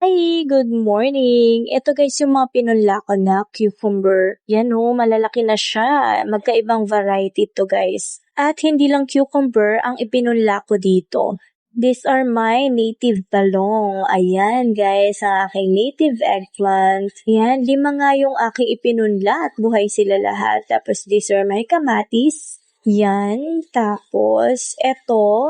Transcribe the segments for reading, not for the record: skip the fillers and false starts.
Hi, good morning. Ito guys yung mga pinunla ko na cucumber. Yan o, malalaki na siya. Magkaibang variety to guys. At hindi lang cucumber ang ipinunla ko dito. These are my native talong. Ayan guys, ang aking native eggplant. Yan, 5 nga yung aking ipinunla at buhay sila lahat. Tapos these are my kamatis. Yan, tapos eto,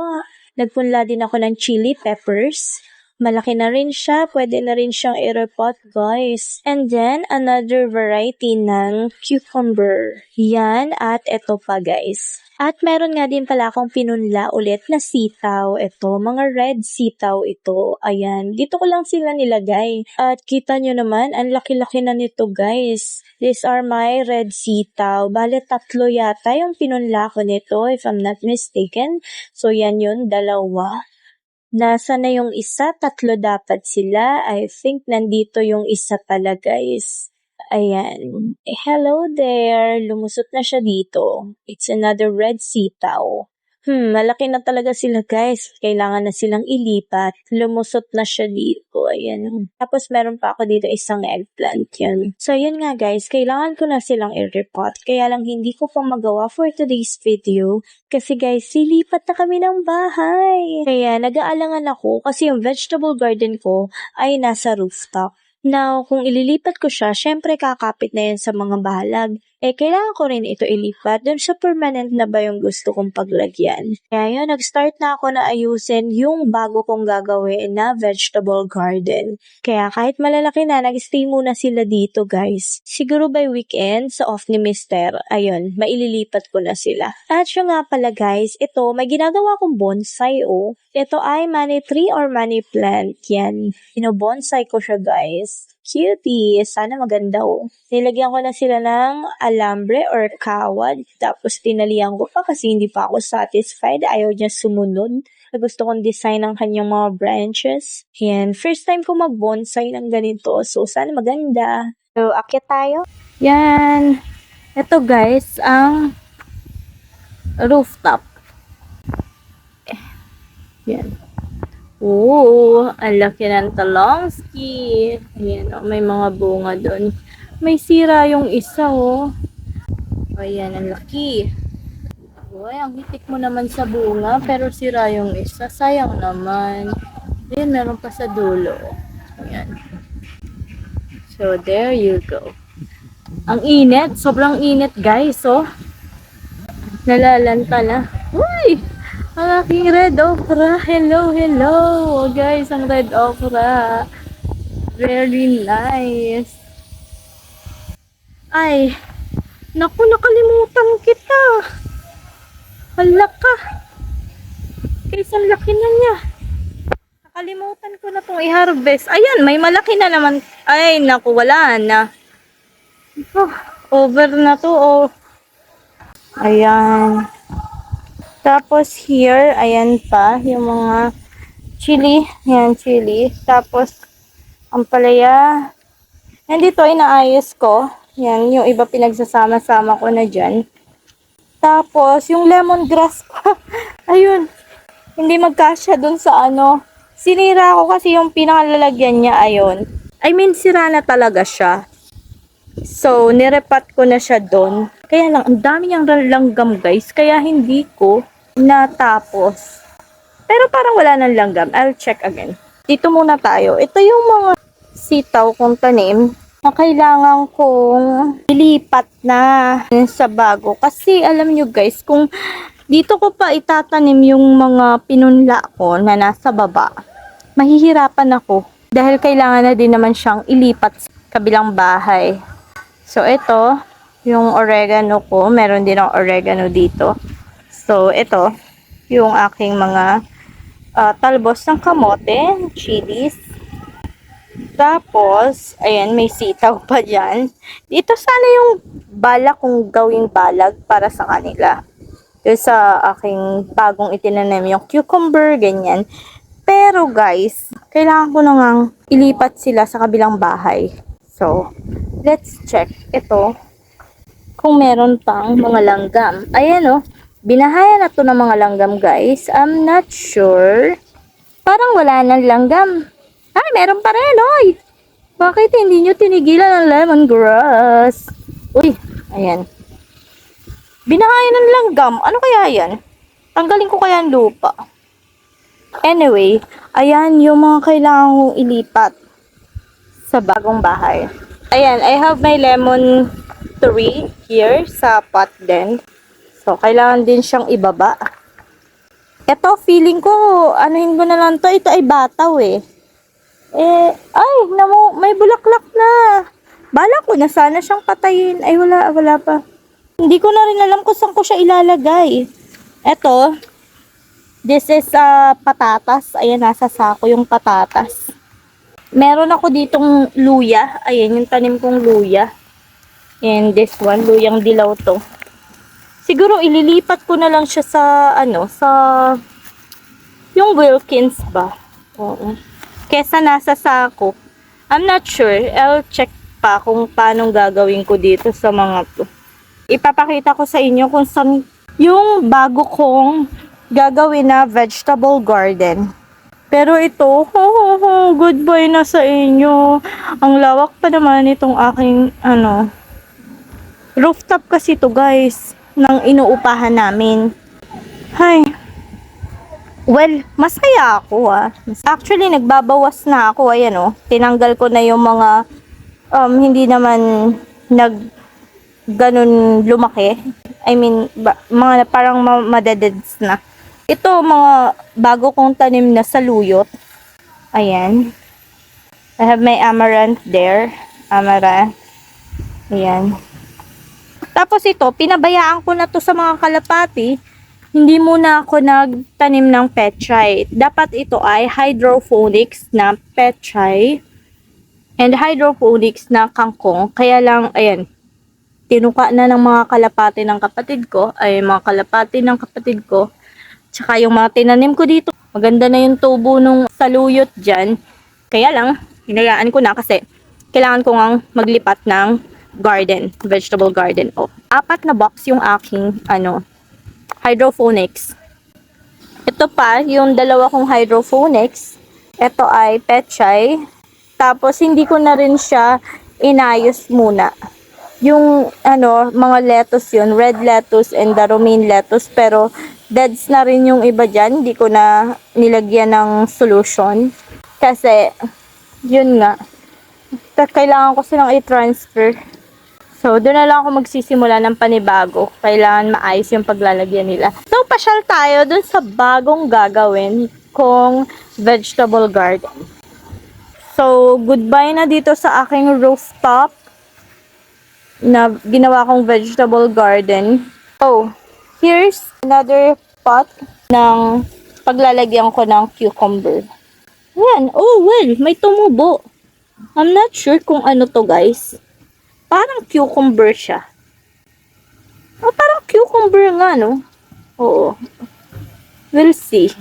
nagpunla din ako ng chili peppers. Malaki na rin siya, pwede na rin siyang i-repot guys. And then, another variety ng cucumber. Yan, at ito pa guys. At meron nga din pala akong pinunla ulit na sitaw. Ito, mga red sitaw ito. Ayan, dito ko lang sila nilagay. At kita nyo naman, ang laki-laki na nito guys. These are my red sitaw. Bale, 3 yata yung pinunla ko nito if I'm not mistaken. So, yan yun, 2. Nasa na yung isa? 3 dapat sila. I think nandito yung isa pala guys. Ayan. Hello there. Lumusot na siya dito. It's another red sitaw. Malaki na talaga sila guys. Kailangan na silang ilipat. Lumusot na siya dito. Ayan. Tapos meron pa ako dito isang eggplant yun. So yun nga guys, kailangan ko na silang i-repot. Kaya lang hindi ko pa magawa for today's video. Kasi guys, silipat na kami ng bahay. Kaya nag-aalangan ako kasi yung vegetable garden ko ay nasa rooftop. Now, kung ililipat ko siya, syempre kakapit na yan sa mga balag. Kailangan ko rin ito ilipat dun sa permanent na ba yung gusto kong paglagyan. Kaya yun, nag-start na ako na ayusin yung bago kong gagawin na vegetable garden. Kaya kahit malalaki na, nag-stay muna sila dito guys. Siguro by weekend, sa off ni Mister, ayun, maililipat ko na sila. At yung nga pala guys, ito, may ginagawa kong bonsai oh. Ito ay money tree or money plant. Yan, bonsai ko siya guys. Cutie! Sana maganda oh. Nilagyan ko na sila ng alambre or kawad. Tapos tinalian ko pa kasi hindi pa ako satisfied. Ayaw niya sumunod. Gusto kong design ng kanyang mga branches. Yan. First time ko mag-bonsai ng ganito. So, sana maganda. So, akyat tayo. Yan. Ito guys, ang rooftop. Yan. Oh, ang laki ng talongski. Ayan, oh, may mga bunga doon. May sira yung isa, oh. Ayan, ang laki. Uy, ang hitik mo naman sa bunga, pero sira yung isa. Sayang naman. Ayan, meron pa sa dulo. Ayan. So, there you go. Ang init. Sobrang init, guys, oh. Nalalanta na. Uy! Ang aking red okra. Hello, hello. Guys, ang red okra. Very nice. Ay, naku, nakalimutan kita. Hala ka. Kaysa laki na niya. Nakalimutan ko na itong i-harvest. Ayan, may malaki na naman. Ay, naku, wala na. Oh, over na to, oh. Ayan. Tapos here, ayan pa, yung mga chili. Ayan, chili. Tapos, ang palaya. And dito, inaayos ko. Yan, yung iba pinagsasama-sama ko na dyan. Tapos, yung lemongrass ko. Ayun. Hindi magkasya dun sa ano. Sinira ko kasi yung pinakalalagyan niya, ayun. I mean, sira na talaga siya. So, nirepat ko na siya dun. Kaya lang, ang dami niyang langgam guys. Kaya hindi ko natapos. Pero parang wala nang langgam. I'll check again. Dito muna tayo. Ito yung mga sitaw kong tanim na kailangan kong ilipat na sa bago. Kasi alam nyo guys, kung dito ko pa itatanim yung mga pinunla ko na nasa baba, mahihirapan ako. Dahil kailangan na din naman siyang ilipat sa kabilang bahay. So ito, yung oregano ko. Meron din ang oregano dito. So ito, yung aking mga talbos ng kamote, chilies. Tapos, ayan, may sitaw pa dyan. Dito sana yung balak kong gawing balag para sa kanila. Yung sa aking bagong itinanim, yung cucumber, ganyan. Pero guys, kailangan ko na ngang ilipat sila sa kabilang bahay. So, let's check ito kung meron pang mga langgam. Ayan oh, binahayan na to ng mga langgam guys. I'm not sure. Parang wala nang langgam. Ay, meron pa rin, oy! Bakit hindi nyo tinigilan ang lemongrass? Uy, ayan. Binahayan ng langgam. Ano kaya yan? Tanggalin ko kaya ang lupa. Anyway, ayan yung mga kailangan kong ilipat sa bagong bahay. Ayan, I have my lemon tree here sa pot din. So, kailangan din siyang ibaba. Ito, feeling ko, anuhin ko na lang to. Ito ay bataw eh. Ay, may bulaklak na. Bala ko na sana siyang patayin. Ay, wala pa. Hindi ko na rin alam kung saan ko siya ilalagay. Ito, this is patatas. Ayan, nasa sako yung patatas. Meron ako ditong luya. Ayan, yung tanim kong luya. And this one, luyang dilaw to. Siguro ililipat ko na lang siya sa yung Wilkins ba? Oo. Kesa nasa sako. I'm not sure. I'll check pa kung paano gagawin ko dito sa mga to. Ipapakita ko sa inyo kung saan yung bago kong gagawin na vegetable garden. Pero ito, goodbye na sa inyo. Ang lawak pa naman itong aking rooftop kasi to guys, ng inuupahan namin. Hay. Well, masaya ako Actually, nagbabawas na ako. Ayan tinanggal ko na yung mga hindi naman ganun lumaki. I mean, mga parang madededs na. Ito, mga bago kong tanim na saluyot. Ayan. I have my amaranth there. Amaranth. Ayan. Tapos ito, pinabayaan ko na to sa mga kalapati. Hindi muna ako nagtanim ng petchay. Dapat ito ay hydroponics na petchay and hydroponics na kangkong. Kaya lang, ayan, tinuka na ng mga kalapati ng kapatid ko. Tsaka yung mga tinanim ko dito. Maganda na yung tubo nung saluyot dyan. Kaya lang, hinayaan ko na kasi kailangan ko ngang maglipat ng garden, vegetable garden. 4 na box yung aking hydroponics. Ito pa, yung 2 kong hydroponics. Ito ay petchay. Tapos hindi ko na rin siya inayos muna. Yung mga lettuce yun, red lettuce and the romaine lettuce, pero deads na rin yung iba dyan. Hindi ko na nilagyan ng solution. Kasi, yun nga, kailangan ko silang i-transfer. So, doon na lang ako magsisimula ng panibago. Kailangan maayos yung paglalagyan nila. So, pasyal tayo doon sa bagong gagawin kong vegetable garden. So, goodbye na dito sa aking rooftop na ginawa kong vegetable garden. Here's another pot ng paglalagyan ko ng cucumber. Yan. Well, may tumubo. I'm not sure kung ano to guys. Parang cucumber siya. Parang cucumber nga, no? Oo. We'll see.